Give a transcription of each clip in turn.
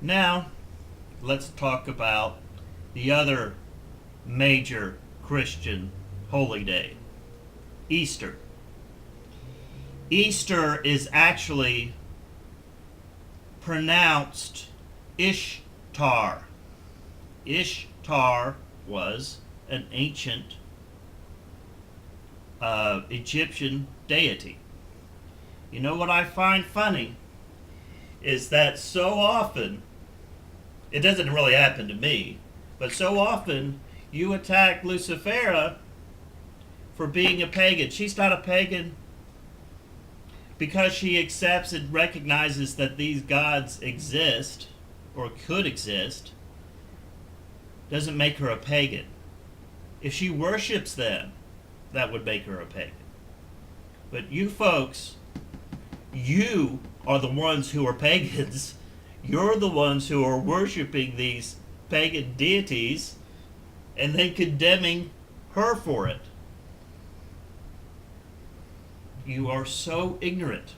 Now, let's talk about the other major Christian holy day, Easter. Easter is actually pronounced Ishtar. Ishtar was an ancient Egyptian deity. You know what I find funny is that so often, it doesn't really happen to me, but so often you attack Lucifera for being a pagan. She's not a pagan because she accepts and recognizes that these gods exist or could exist. Doesn't make her a pagan. If she worships them, that would make her a pagan. But you folks, you are the ones who are pagans. You're the ones who are worshiping these pagan deities and then condemning her for it. You are so ignorant.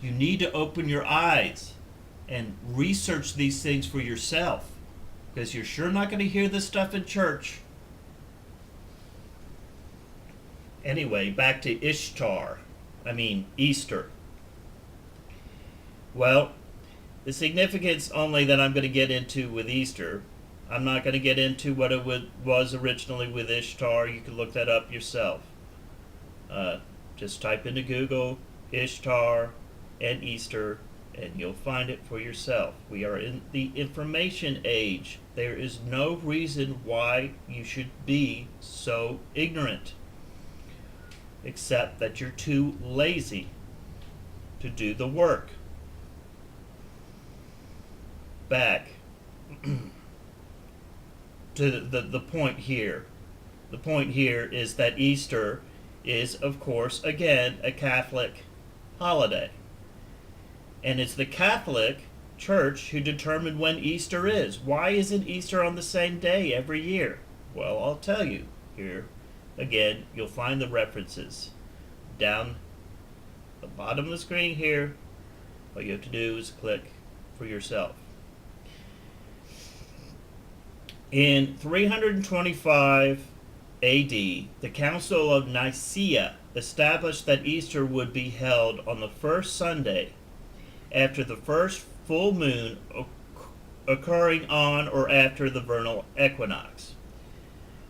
You need to open your eyes and research these things for yourself, because you're sure not going to hear this stuff in church. Anyway, back to Easter. Well, the significance only that I'm going to get into with Easter, I'm not going to get into what it was originally with Ishtar. You can look that up yourself. Just type into Google Ishtar and Easter, and you'll find it for yourself. We are in the information age. There is no reason why you should be so ignorant, except that you're too lazy to do the work. Back to the point here. The point here is that Easter is, of course, again, a Catholic holiday. And it's the Catholic Church who determined when Easter is. Why isn't Easter on the same day every year? Well, I'll tell you here. Again, you'll find the references down the bottom of the screen here. All you have to do is click for yourself. In 325 AD, the Council of Nicaea established that Easter would be held on the first Sunday after the first full moon occurring on or after the vernal equinox.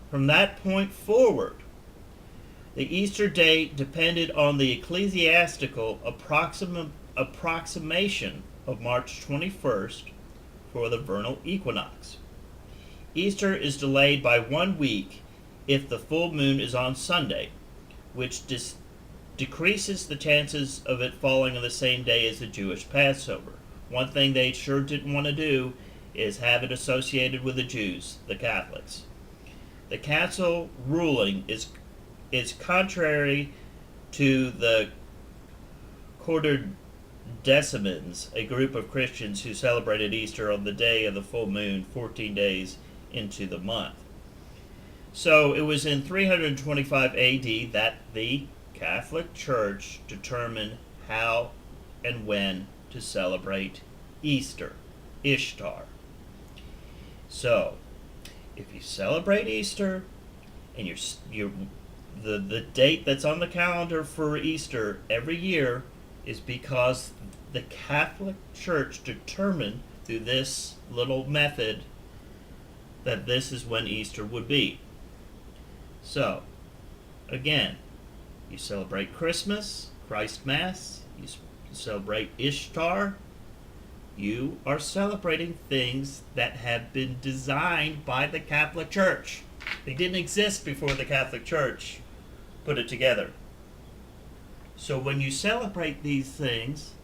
From that point forward, the Easter date depended on the ecclesiastical approximation of March 21st for the vernal equinox. Easter is delayed by 1 week if the full moon is on Sunday, which decreases the chances of it falling on the same day as the Jewish Passover. One thing they sure didn't want to do is have it associated with the Jews, the Catholics. The council ruling is contrary to the Quartodecimans, a group of Christians who celebrated Easter on the day of the full moon 14 days into the month. So it was in 325 AD that the Catholic Church determined how and when to celebrate Easter, Ishtar. So, if you celebrate Easter and the date that's on the calendar for Easter every year is because the Catholic Church determined through this little method that this is when Easter would be. So, again, you celebrate Christmas, Christ Mass, you celebrate Ishtar. You are celebrating things that have been designed by the Catholic Church. They didn't exist before the Catholic Church put it together. So when you celebrate these things,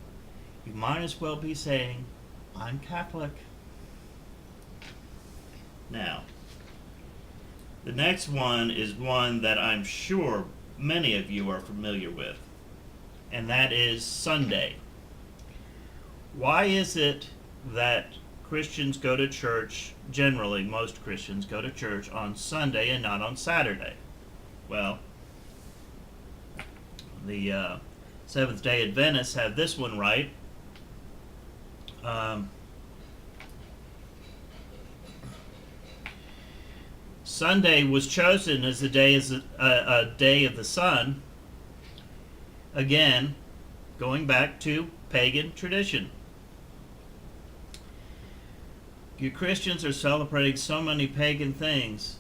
you might as well be saying, I'm Catholic. Now, the next one is one that I'm sure many of you are familiar with, and that is Sunday. Why is it that Christians go to church, generally most Christians go to church on Sunday and not on Saturday? Well, the Seventh-day Adventists have this one right. Um, Sunday was chosen as a day of the sun. Again, going back to pagan tradition. You Christians are celebrating so many pagan things,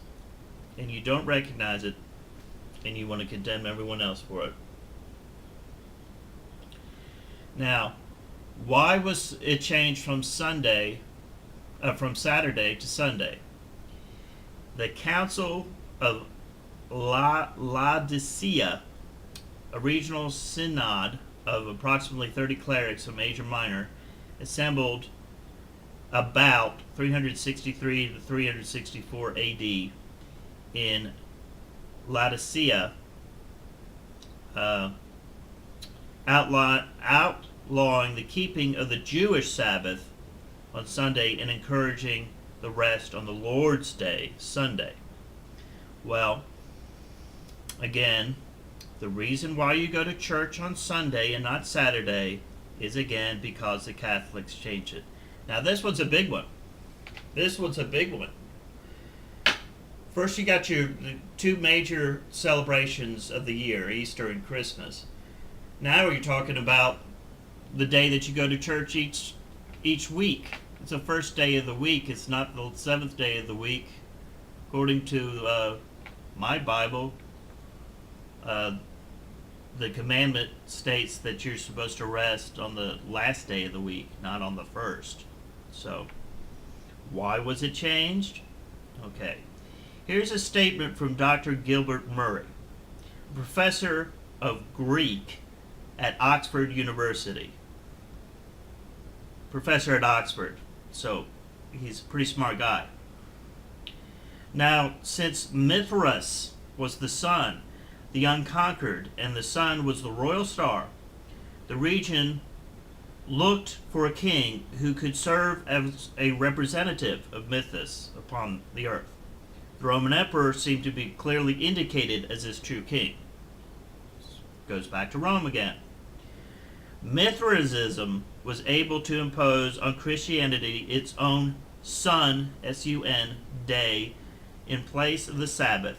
and you don't recognize it, and you want to condemn everyone else for it. Now, why was it changed from Saturday to Sunday? The Council of Laodicea, a regional synod of approximately 30 clerics of Asia Minor, assembled about 363 to 364 AD in Laodicea, outlawing the keeping of the Jewish Sabbath on Sunday and encouraging the rest on the Lord's Day, Sunday. Well, again, the reason why you go to church on Sunday and not Saturday is again because the Catholics changed it. Now this one's a big one. First you got your two major celebrations of the year, Easter and Christmas. Now you're talking about the day that you go to church each week. It's the first day of the week. It's not the seventh day of the week. According to my Bible, the commandment states that you're supposed to rest on the last day of the week, not on the first. So, why was it changed? Okay. Here's a statement from Dr. Gilbert Murray, professor of Greek at Oxford University. Professor at Oxford. So, he's a pretty smart guy. Now, since Mithras was the sun, the unconquered, and the sun was the royal star, the region looked for a king who could serve as a representative of Mithras upon the earth. The Roman emperor seemed to be clearly indicated as this true king. Goes back to Rome again. Mithraism was able to impose on Christianity its own sun, S-U-N, day in place of the Sabbath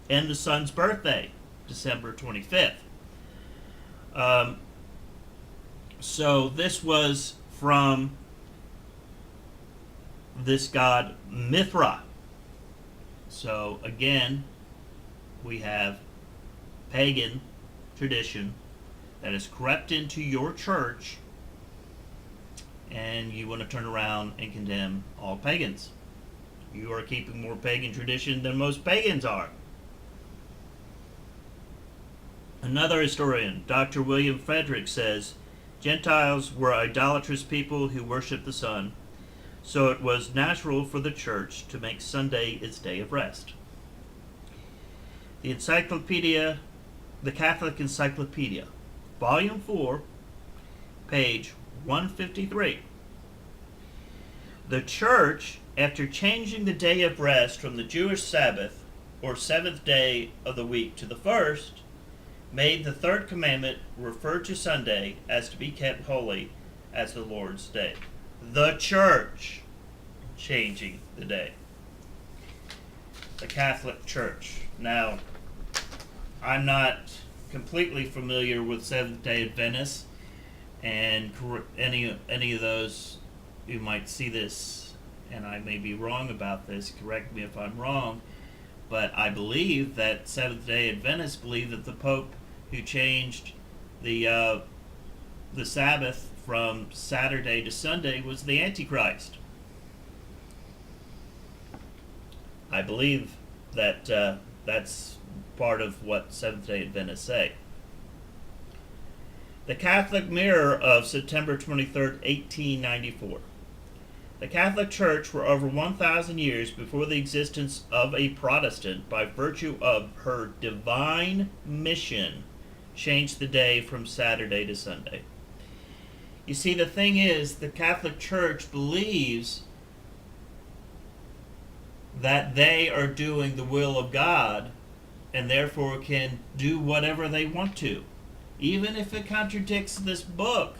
and the sun's birthday, December 25th. So this was from this god Mithra. So again, we have pagan tradition that has crept into your church, and you want to turn around and condemn all pagans. You are keeping more pagan tradition than most pagans are. Another historian, Dr. William Frederick, says Gentiles were idolatrous people who worshiped the sun, so it was natural for the church to make Sunday its day of rest. The Catholic Encyclopedia, Volume 4, page 153. The church, after changing the day of rest from the Jewish Sabbath, or seventh day of the week, to the first, made the third commandment refer to Sunday as to be kept holy as the Lord's day. The church changing the day. The Catholic Church. Now, I'm not completely familiar with Seventh-day Adventists, and any of those who might see this, and I may be wrong about this, correct me if I'm wrong, but I believe that Seventh-day Adventists believe that the Pope who changed the Sabbath from Saturday to Sunday was the Antichrist. I believe that that's part of what Seventh-day Adventists say. The Catholic Mirror of September 23rd, 1894. The Catholic Church, for over 1,000 years before the existence of a Protestant, by virtue of her divine mission, changed the day from Saturday to Sunday. You see, the thing is, the Catholic Church believes that they are doing the will of God, and therefore can do whatever they want to, even if it contradicts this book.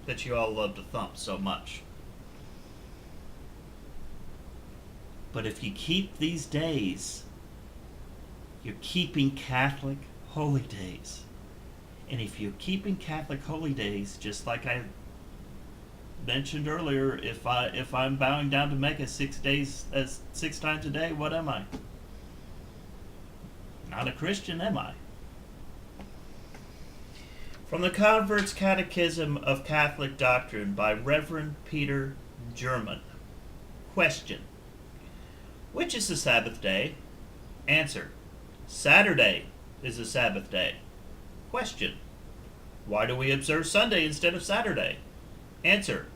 that you all love to thump so much. But if you keep these days, you're keeping Catholic holy days. And if you're keeping Catholic holy days, just like I mentioned earlier, if I'm bowing down to Mecca 6 times a day, what am I? Not a Christian, am I? From the Convert's Catechism of Catholic Doctrine by Reverend Peter German. Question: which is the Sabbath day? Answer: Saturday is the Sabbath day. Question: why do we observe Sunday instead of Saturday? Answer: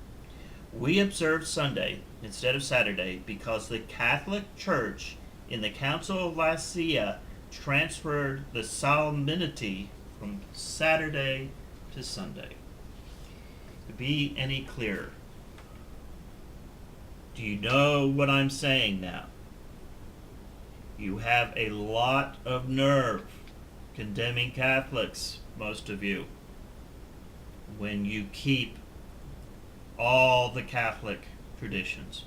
we observe Sunday instead of Saturday because the Catholic Church in the Council of Nicaea transferred the solemnity from Saturday to Sunday. To be any clearer, do you know what I'm saying now? You have a lot of nerve condemning Catholics, most of you, when you keep all the Catholic traditions.